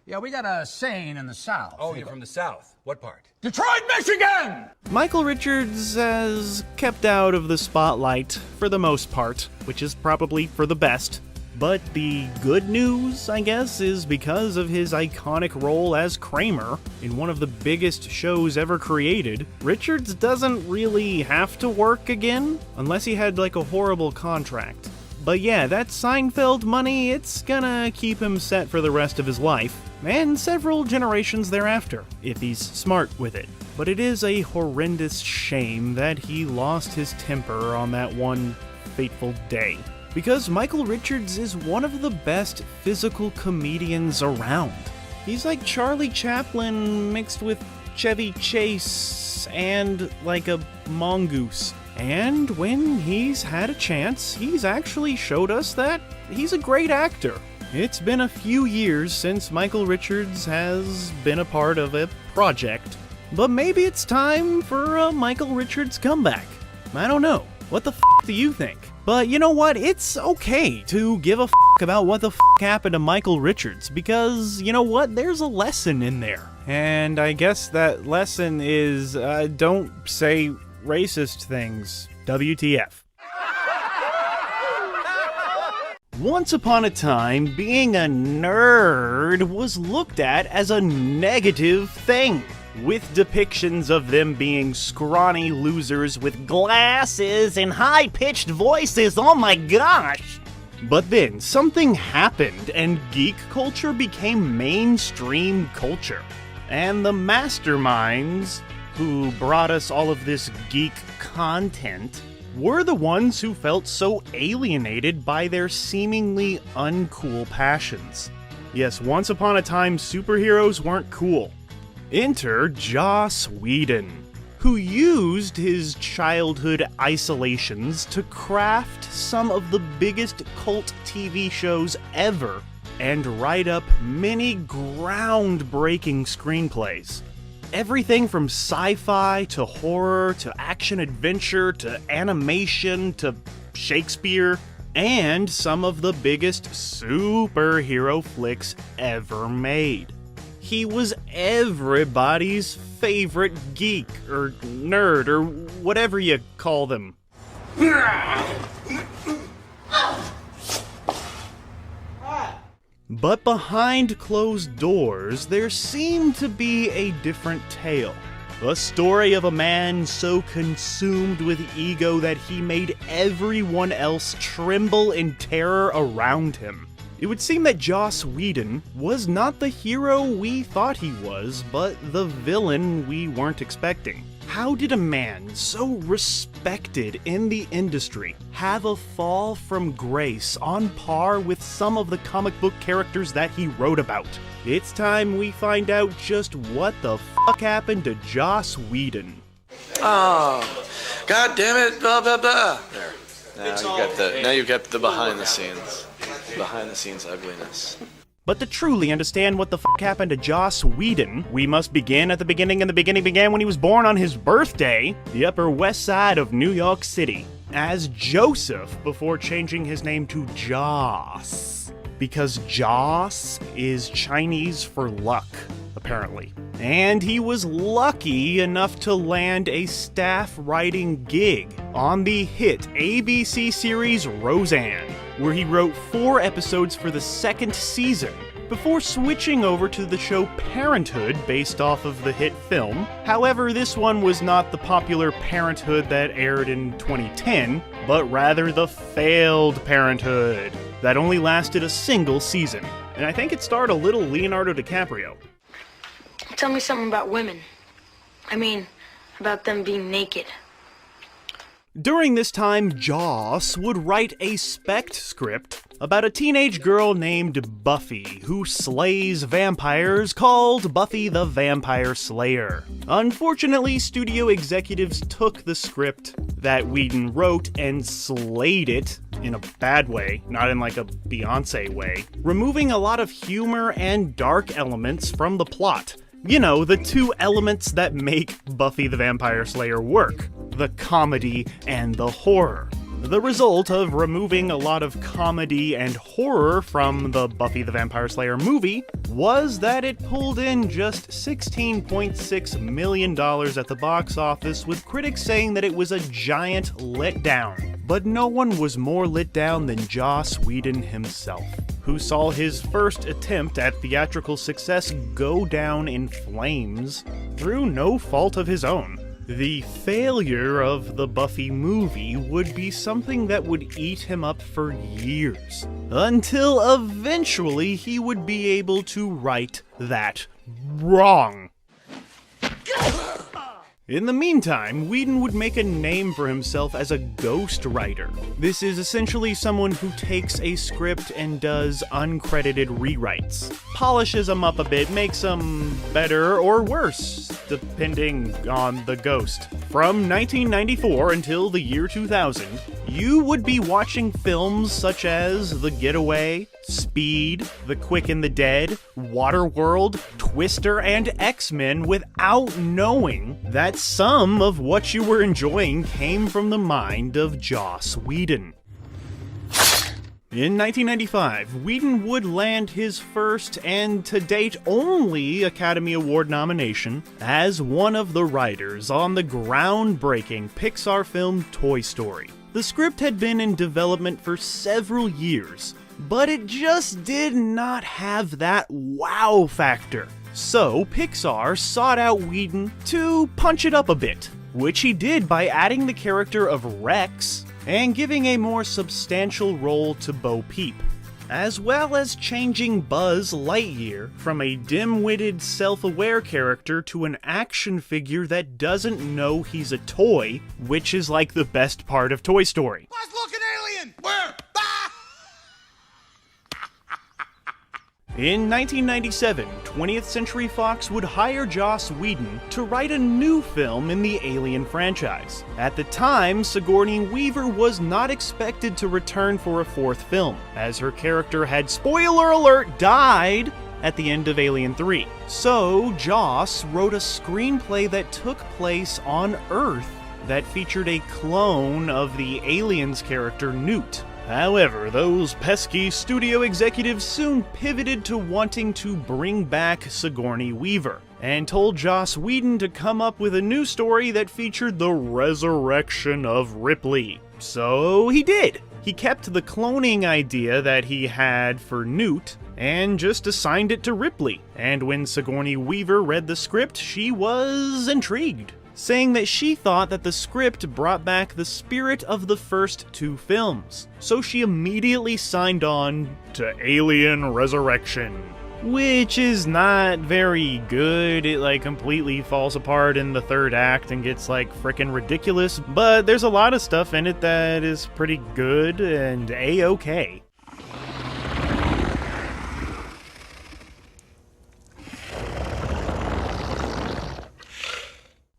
Yeah, we got a saying in the South. Oh, you're from the South. What part? Detroit, Michigan! Michael Richards has kept out of the spotlight for the most part, which is probably for the best. But the good news, I guess, is because of his iconic role as Kramer in one of the biggest shows ever created, Richards doesn't really have to work again, unless he had a horrible contract. But yeah, that Seinfeld money, it's gonna keep him set for the rest of his life, and several generations thereafter, if he's smart with it. But it is a horrendous shame that he lost his temper on that one fateful day. Because Michael Richards is one of the best physical comedians around. He's like Charlie Chaplin mixed with Chevy Chase and a mongoose. And when he's had a chance, he's actually showed us that he's a great actor. It's been a few years since Michael Richards has been a part of a project, but maybe it's time for a Michael Richards comeback. I don't know. What the do you think? But you know what? It's okay to give a about what the happened to Michael Richards, because you know what? There's a lesson in there. And I guess that lesson is, don't say racist things. WTF. Once upon a time, being a nerd was looked at as a negative thing, with depictions of them being scrawny losers with glasses and high-pitched voices. Oh my gosh! But then, something happened, and geek culture became mainstream culture. And the masterminds who brought us all of this geek content were the ones who felt so alienated by their seemingly uncool passions. Yes, once upon a time, superheroes weren't cool. Enter Joss Whedon, who used his childhood isolations to craft some of the biggest cult TV shows ever and write up many groundbreaking screenplays. Everything from sci-fi to horror to action-adventure to animation to Shakespeare, and some of the biggest superhero flicks ever made. He was everybody's favorite geek, or nerd, or whatever you call them. But behind closed doors, there seemed to be a different tale. A story of a man so consumed with ego that he made everyone else tremble in terror around him. It would seem that Joss Whedon was not the hero we thought he was, but the villain we weren't expecting. How did a man so respected in the industry have a fall from grace on par with some of the comic book characters that he wrote about? It's time we find out just what the fuck happened to Joss Whedon. Oh, god damn it, blah blah blah. There. Now you get the behind the scenes ugliness. But to truly understand what the fuck happened to Joss Whedon, we must begin at the beginning, and the beginning began when he was born on his birthday, the Upper West Side of New York City, as Joseph before changing his name to Joss. Because Joss is Chinese for luck, apparently. And he was lucky enough to land a staff writing gig on the hit ABC series Roseanne, where he wrote 4 episodes for the 2nd season, before switching over to the show Parenthood based off of the hit film. However, this one was not the popular Parenthood that aired in 2010. but rather the failed Parenthood that only lasted a single season. And I think it starred a little Leonardo DiCaprio. Tell me something about women. I mean, about them being naked. During this time, Joss would write a spec script about a teenage girl named Buffy who slays vampires called Buffy the Vampire Slayer. Unfortunately, studio executives took the script that Whedon wrote and slayed it in a bad way, not in like a Beyonce way, removing a lot of humor and dark elements from the plot. You know, the two elements that make Buffy the Vampire Slayer work. The comedy and the horror. The result of removing a lot of comedy and horror from the Buffy the Vampire Slayer movie was that it pulled in just $16.6 million at the box office, with critics saying that it was a giant letdown. But no one was more let down than Joss Whedon himself, who saw his first attempt at theatrical success go down in flames through no fault of his own. The failure of the Buffy movie would be something that would eat him up for years, until eventually he would be able to right that wrong. In the meantime, Whedon would make a name for himself as a ghost writer. This is essentially someone who takes a script and does uncredited rewrites, polishes them up a bit, makes them better or worse, depending on the ghost. From 1994 until the year 2000, you would be watching films such as The Getaway, Speed, The Quick and the Dead, Waterworld, Twister, and X-Men without knowing that some of what you were enjoying came from the mind of Joss Whedon. In 1995, Whedon would land his first and to date only Academy Award nomination as one of the writers on the groundbreaking Pixar film Toy Story. The script had been in development for several years, but it just did not have that wow factor. So Pixar sought out Whedon to punch it up a bit, which he did by adding the character of Rex and giving a more substantial role to Bo Peep, as well as changing Buzz Lightyear from a dim-witted, self-aware character to an action figure that doesn't know he's a toy, which is like the best part of Toy Story. Let's look an alien! Where? In 1997, 20th Century Fox would hire Joss Whedon to write a new film in the Alien franchise. At the time, Sigourney Weaver was not expected to return for a fourth film, as her character had, spoiler alert, died at the end of Alien 3. So, Joss wrote a screenplay that took place on Earth that featured a clone of the Aliens character Newt. However, those pesky studio executives soon pivoted to wanting to bring back Sigourney Weaver, and told Joss Whedon to come up with a new story that featured the resurrection of Ripley. So he did. He kept the cloning idea that he had for Newt, and just assigned it to Ripley. And when Sigourney Weaver read the script, she was intrigued, saying that she thought that the script brought back the spirit of the first two films. So she immediately signed on to Alien Resurrection, which is not very good. It completely falls apart in the third act and gets frickin' ridiculous, but there's a lot of stuff in it that is pretty good and a-okay.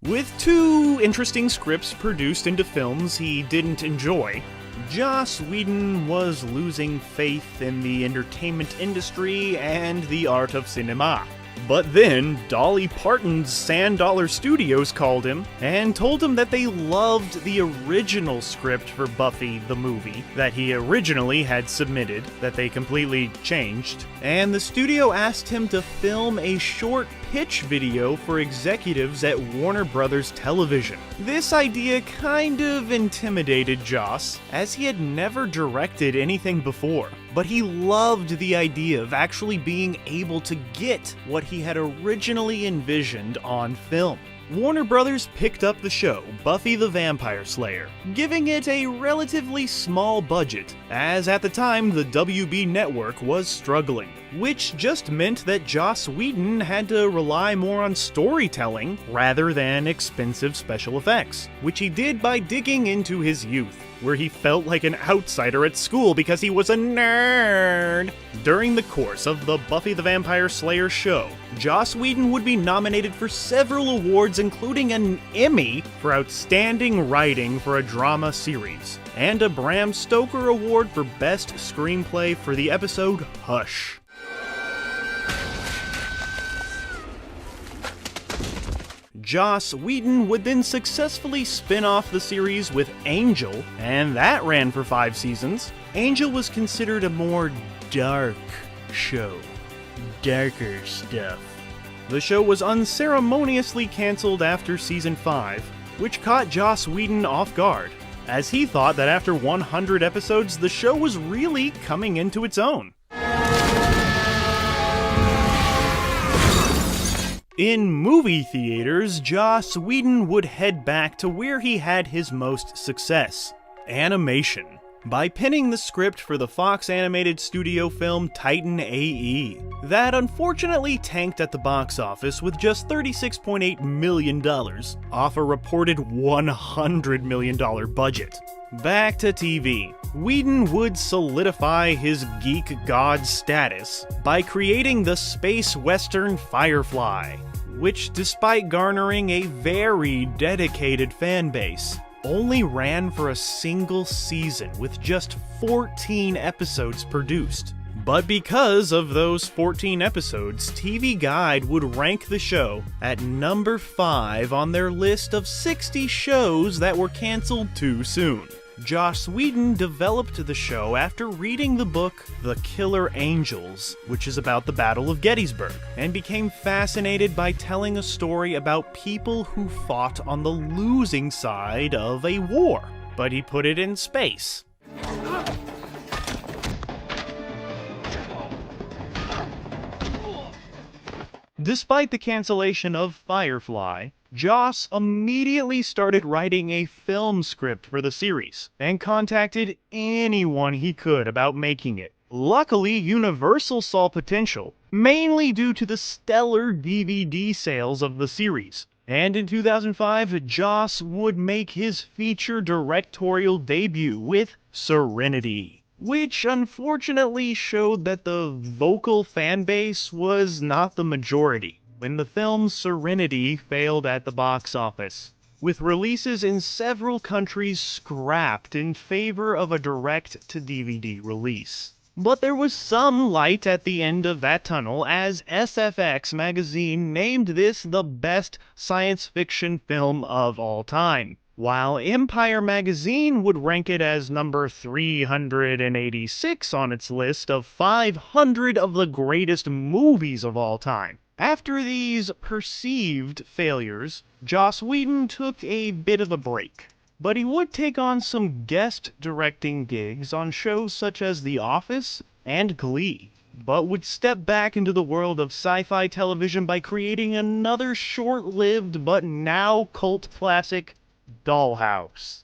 With two interesting scripts produced into films he didn't enjoy, Joss Whedon was losing faith in the entertainment industry and the art of cinema. But then, Dolly Parton's Sand Dollar Studios called him and told him that they loved the original script for Buffy the movie that he originally had submitted, that they completely changed, and the studio asked him to film a short pitch video for executives at Warner Brothers Television. This idea kind of intimidated Joss, as he had never directed anything before. But he loved the idea of actually being able to get what he had originally envisioned on film. Warner Brothers picked up the show, Buffy the Vampire Slayer, giving it a relatively small budget, as at the time the WB network was struggling, which just meant that Joss Whedon had to rely more on storytelling rather than expensive special effects, which he did by digging into his youth, where he felt like an outsider at school because he was a nerd. During the course of the Buffy the Vampire Slayer show, Joss Whedon would be nominated for several awards, including an Emmy for Outstanding Writing for a Drama Series, and a Bram Stoker Award for Best Screenplay for the episode Hush. Joss Whedon would then successfully spin off the series with Angel, and that ran for 5 seasons. Angel was considered a more dark show. Darker stuff. The show was unceremoniously canceled after season 5, which caught Joss Whedon off guard, as he thought that after 100 episodes, the show was really coming into its own. In movie theaters, Joss Whedon would head back to where he had his most success: animation, by penning the script for the Fox animated studio film Titan A.E. that unfortunately tanked at the box office with just $36.8 million off a reported $100 million budget. Back to TV. Whedon would solidify his geek god status by creating the space western Firefly, which, despite garnering a very dedicated fan base, only ran for a single season with just 14 episodes produced. But because of those 14 episodes, TV Guide would rank the show at number 5 on their list of 60 shows that were canceled too soon. Joss Whedon developed the show after reading the book The Killer Angels, which is about the Battle of Gettysburg, and became fascinated by telling a story about people who fought on the losing side of a war. But he put it in space. Despite the cancellation of Firefly, Joss immediately started writing a film script for the series, and contacted anyone he could about making it. Luckily, Universal saw potential, mainly due to the stellar DVD sales of the series. And in 2005, Joss would make his feature directorial debut with Serenity, which unfortunately showed that the vocal fan base was not the majority when the film Serenity failed at the box office, with releases in several countries scrapped in favor of a direct-to-DVD release. But there was some light at the end of that tunnel, as SFX magazine named this the best science fiction film of all time, while Empire magazine would rank it as number 386 on its list of 500 of the greatest movies of all time. After these perceived failures, Joss Whedon took a bit of a break, but he would take on some guest directing gigs on shows such as The Office and Glee, but would step back into the world of sci-fi television by creating another short-lived but now cult classic, Dollhouse,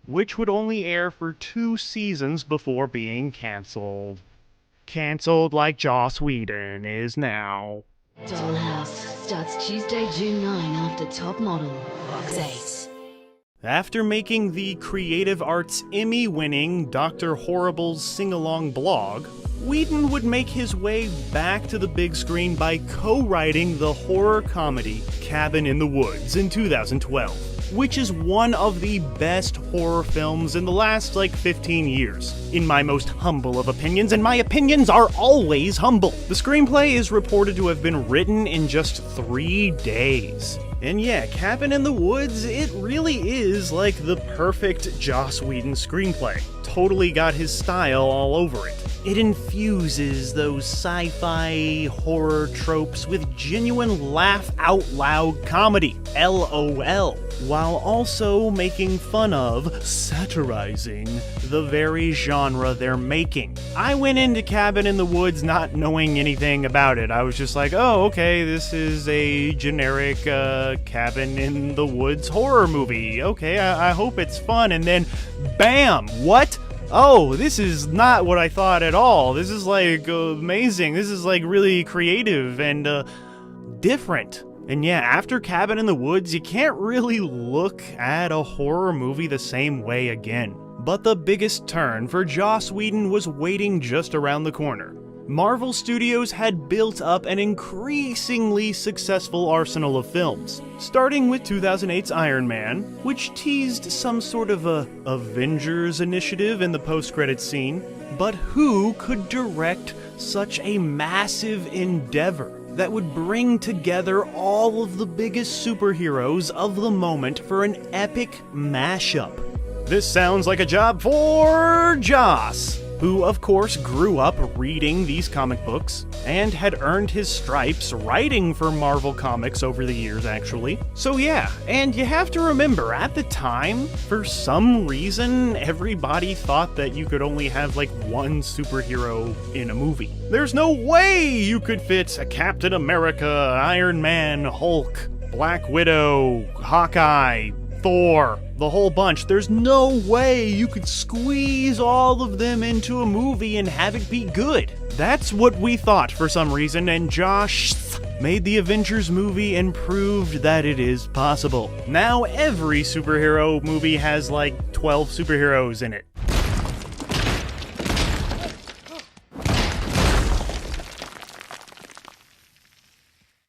which would only air for 2 seasons before being canceled. Canceled like Joss Whedon is now. Dollhouse starts Tuesday, June 9 after Top Model, Box 8. After making the Creative Arts Emmy-winning Dr. Horrible's sing-along blog, Whedon would make his way back to the big screen by co-writing the horror comedy Cabin in the Woods in 2012, which is one of the best horror films in the last, 15 years, in my most humble of opinions, and my opinions are always humble. The screenplay is reported to have been written in just 3 days. And yeah, Cabin in the Woods, it really is like the perfect Joss Whedon screenplay. Totally got his style all over it. It infuses those sci-fi horror tropes with genuine laugh-out-loud comedy, LOL, while also making fun of, satirizing, the very genre they're making. I went into Cabin in the Woods not knowing anything about it. I was just like, oh, okay, this is a generic Cabin in the Woods horror movie. Okay, I hope it's fun. And then, bam, what? Oh, this is not what I thought at all. This is like amazing. This is like really creative and different. And yeah, after Cabin in the Woods, you can't really look at a horror movie the same way again. But the biggest turn for Joss Whedon was waiting just around the corner. Marvel Studios had built up an increasingly successful arsenal of films, starting with 2008's Iron Man, which teased some sort of a Avengers initiative in the post-credits scene. But who could direct such a massive endeavor that would bring together all of the biggest superheroes of the moment for an epic mashup? This sounds like a job for Joss, who of course grew up reading these comic books and had earned his stripes writing for Marvel Comics over the years, actually. So yeah, and you have to remember, at the time, for some reason, everybody thought that you could only have like one superhero in a movie. There's no way you could fit a Captain America, Iron Man, Hulk, Black Widow, Hawkeye, Thor, the whole bunch. There's no way you could squeeze all of them into a movie and have it be good. That's what we thought for some reason, and Josh made the Avengers movie and proved that it is possible. Now every superhero movie has like 12 superheroes in it.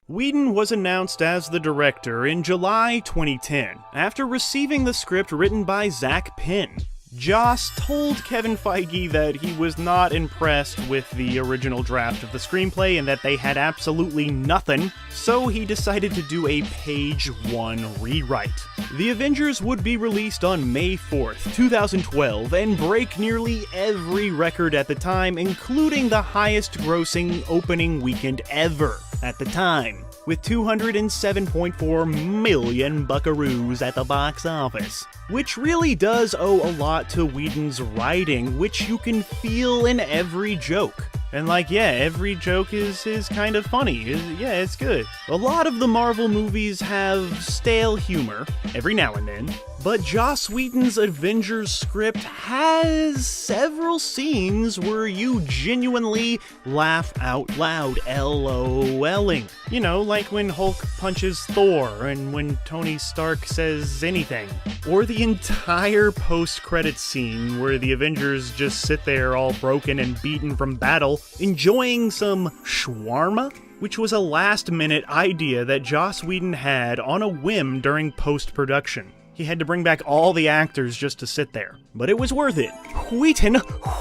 Whedon was announced as the director in July 2010, after receiving the script written by Zach Penn. Joss told Kevin Feige that he was not impressed with the original draft of the screenplay and that they had absolutely nothing, so he decided to do a page 1 rewrite. The Avengers would be released on May 4th, 2012, and break nearly every record at the time, including the highest-grossing opening weekend ever at the time, with 207.4 million buckaroos at the box office, which really does owe a lot to Whedon's writing, which you can feel in every joke. And like, yeah, every joke is kind of funny. Yeah, it's good. A lot of the Marvel movies have stale humor, every now and then, but Joss Whedon's Avengers script has several scenes where you genuinely laugh out loud, LOLing. You know, like when Hulk punches Thor, and when Tony Stark says anything. Or the entire post-credits scene where the Avengers just sit there all broken and beaten from battle, enjoying some shawarma, which was a last-minute idea that Joss Whedon had on a whim during post-production. He had to bring back all the actors just to sit there. But it was worth it. Whedon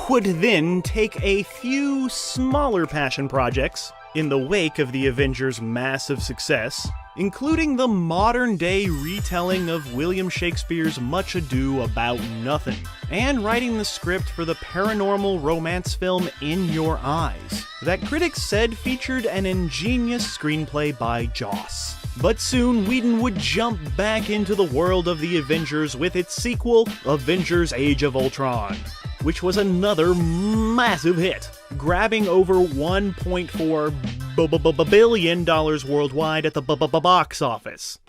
would then take a few smaller passion projects in the wake of the Avengers' massive success, including the modern-day retelling of William Shakespeare's Much Ado About Nothing, and writing the script for the paranormal romance film In Your Eyes, that critics said featured an ingenious screenplay by Joss. But soon, Whedon would jump back into the world of the Avengers with its sequel, Avengers Age of Ultron, which was another massive hit, grabbing over $1.4 billion worldwide at the box office.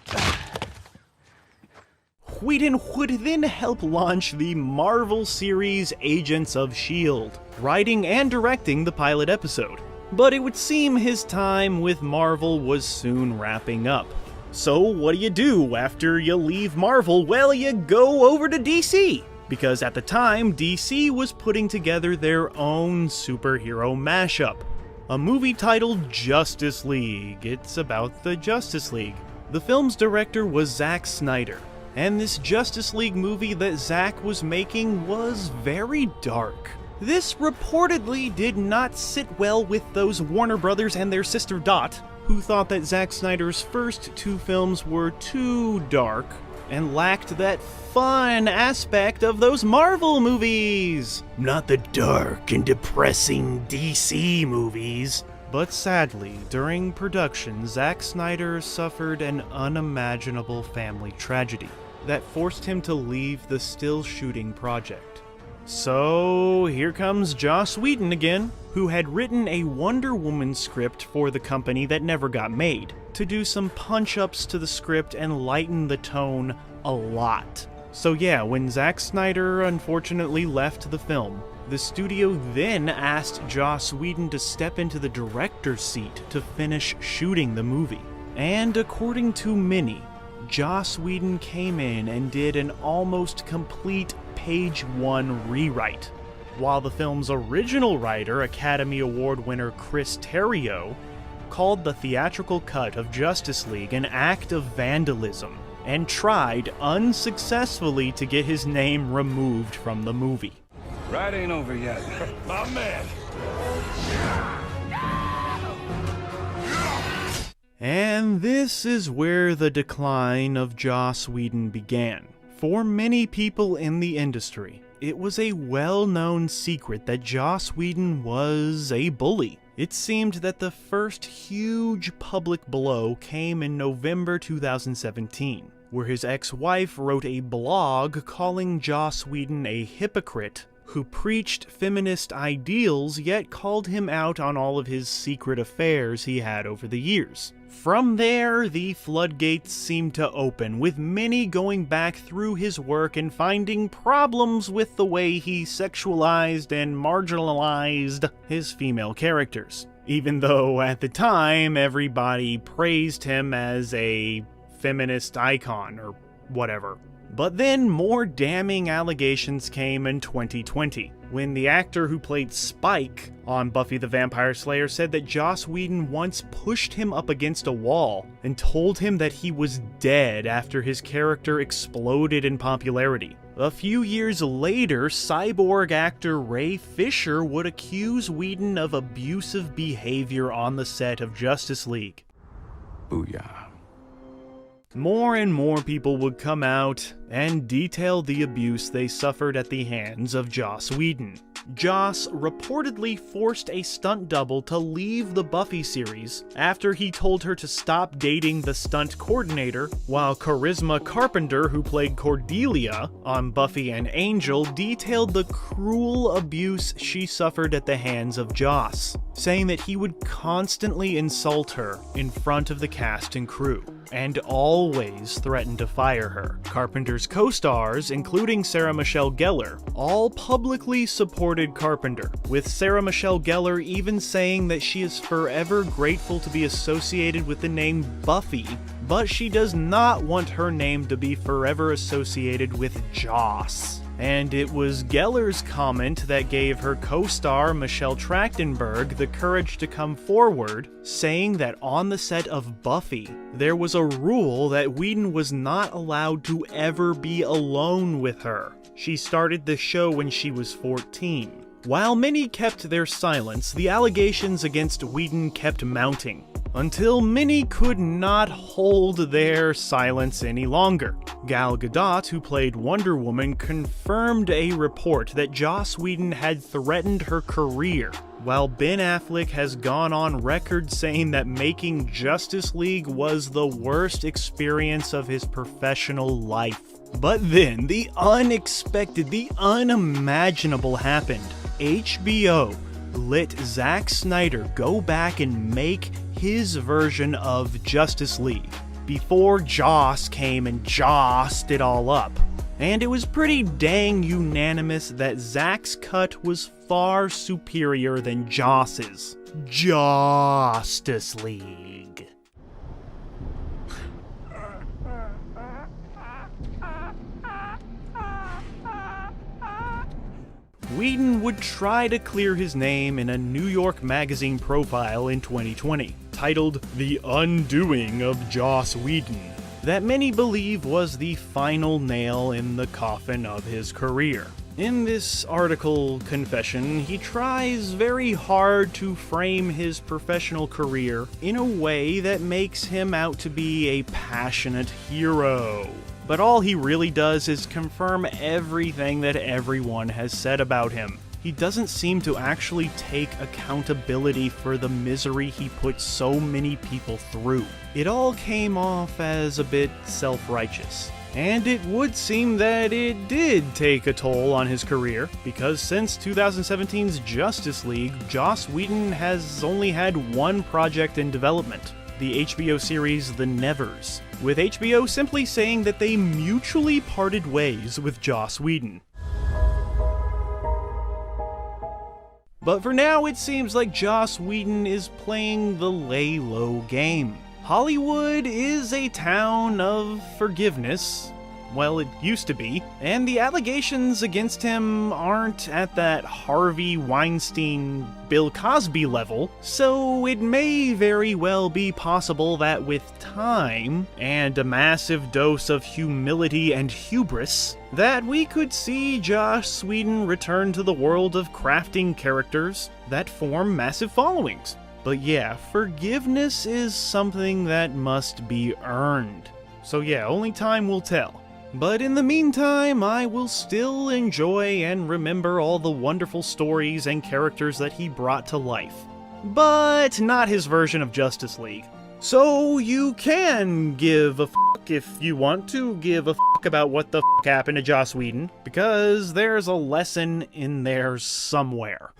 Whedon would then help launch the Marvel series Agents of S.H.I.E.L.D., writing and directing the pilot episode. But it would seem his time with Marvel was soon wrapping up. So what do after you leave Marvel? Well, you go over to DC. Because at the time, DC was putting together their own superhero mashup. A movie titled Justice League. It's about the Justice League. The film's director was Zack Snyder. And this Justice League movie that Zack was making was very dark. This reportedly did not sit well with those Warner Brothers and their sister Dot, who thought that Zack Snyder's first 2 films were too dark, and lacked that fun aspect of those Marvel movies. Not the dark and depressing DC movies. But sadly, during production, Zack Snyder suffered an unimaginable family tragedy that forced him to leave the still shooting project. So here comes Joss Whedon again, who had written a Wonder Woman script for the company that never got made, to do some punch-ups to the script and lighten the tone a lot. So yeah, when Zack Snyder unfortunately left the film, the studio then asked Joss Whedon to step into the director's seat to finish shooting the movie. And according to many, Joss Whedon came in and did an almost complete page 1 rewrite, while the film's original writer, Academy Award winner Chris Terrio, called the theatrical cut of Justice League an act of vandalism, and tried unsuccessfully to get his name removed from the movie. Ride ain't over yet. My man. And this is where the decline of Joss Whedon began. For many people in the industry, it was a well-known secret that Joss Whedon was a bully. It seemed that the first huge public blow came in November 2017, where his ex-wife wrote a blog calling Joss Whedon a hypocrite who preached feminist ideals yet called him out on all of his secret affairs he had over the years. From there, the floodgates seemed to open, with many going back through his work and finding problems with the way he sexualized and marginalized his female characters. Even though, at the time, everybody praised him as a feminist icon or whatever. But then more damning allegations came in 2020, when the actor who played Spike on Buffy the Vampire Slayer said that Joss Whedon once pushed him up against a wall and told him that he was dead after his character exploded in popularity. A few years later, cyborg actor Ray Fisher would accuse Whedon of abusive behavior on the set of Justice League. Booyah. More and more people would come out and detail the abuse they suffered at the hands of Joss Whedon. Joss reportedly forced a stunt double to leave the Buffy series after he told her to stop dating the stunt coordinator, while Charisma Carpenter, who played Cordelia on Buffy and Angel, detailed the cruel abuse she suffered at the hands of Joss, saying that he would constantly insult her in front of the cast and crew, and always threatened to fire her. Carpenter's co-stars, including Sarah Michelle Gellar, all publicly supported Carpenter, with Sarah Michelle Gellar even saying that she is forever grateful to be associated with the name Buffy, but she does not want her name to be forever associated with Joss. And it was Gellar's comment that gave her co-star Michelle Trachtenberg the courage to come forward, saying that on the set of Buffy, there was a rule that Whedon was not allowed to ever be alone with her. She started the show when she was 14. While many kept their silence, the allegations against Whedon kept mounting, until many could not hold their silence any longer. Gal Gadot, who played Wonder Woman, confirmed a report that Joss Whedon had threatened her career, while Ben Affleck has gone on record saying that making Justice League was the worst experience of his professional life. But then, the unexpected, the unimaginable happened. HBO let Zack Snyder go back and make his version of Justice League before Joss came and jossed it all up. And it was pretty dang unanimous that Zack's cut was far superior than Joss's. Justice League. Whedon would try to clear his name in a New York Magazine profile in 2020, titled The Undoing of Joss Whedon, that many believe was the final nail in the coffin of his career. In this article confession, he tries very hard to frame his professional career in a way that makes him out to be a passionate hero. but all he really does is confirm everything that everyone has said about him. He doesn't seem to actually take accountability for the misery he put so many people through. It all came off as a bit self-righteous. And it would seem that it did take a toll on his career, because since 2017's Justice League, Joss Whedon has only had one project in development, the HBO series The Nevers, with HBO simply saying that they mutually parted ways with Joss Whedon. But for now, it seems like Joss Whedon is playing the lay-low game. Hollywood is a town of forgiveness. Well, it used to be. And the allegations against him aren't at that Harvey Weinstein, Bill Cosby level, so it may very well be possible that with time, and a massive dose of humility and hubris, that we could see Joss Whedon return to the world of crafting characters that form massive followings. But yeah, forgiveness is something that must be earned. So yeah, only time will tell. But in the meantime, I will still enjoy and remember all the wonderful stories and characters that he brought to life. But not his version of Justice League. So you can give a f*** if you want to give a f*** about what the f*** happened to Joss Whedon, because there's a lesson in there somewhere.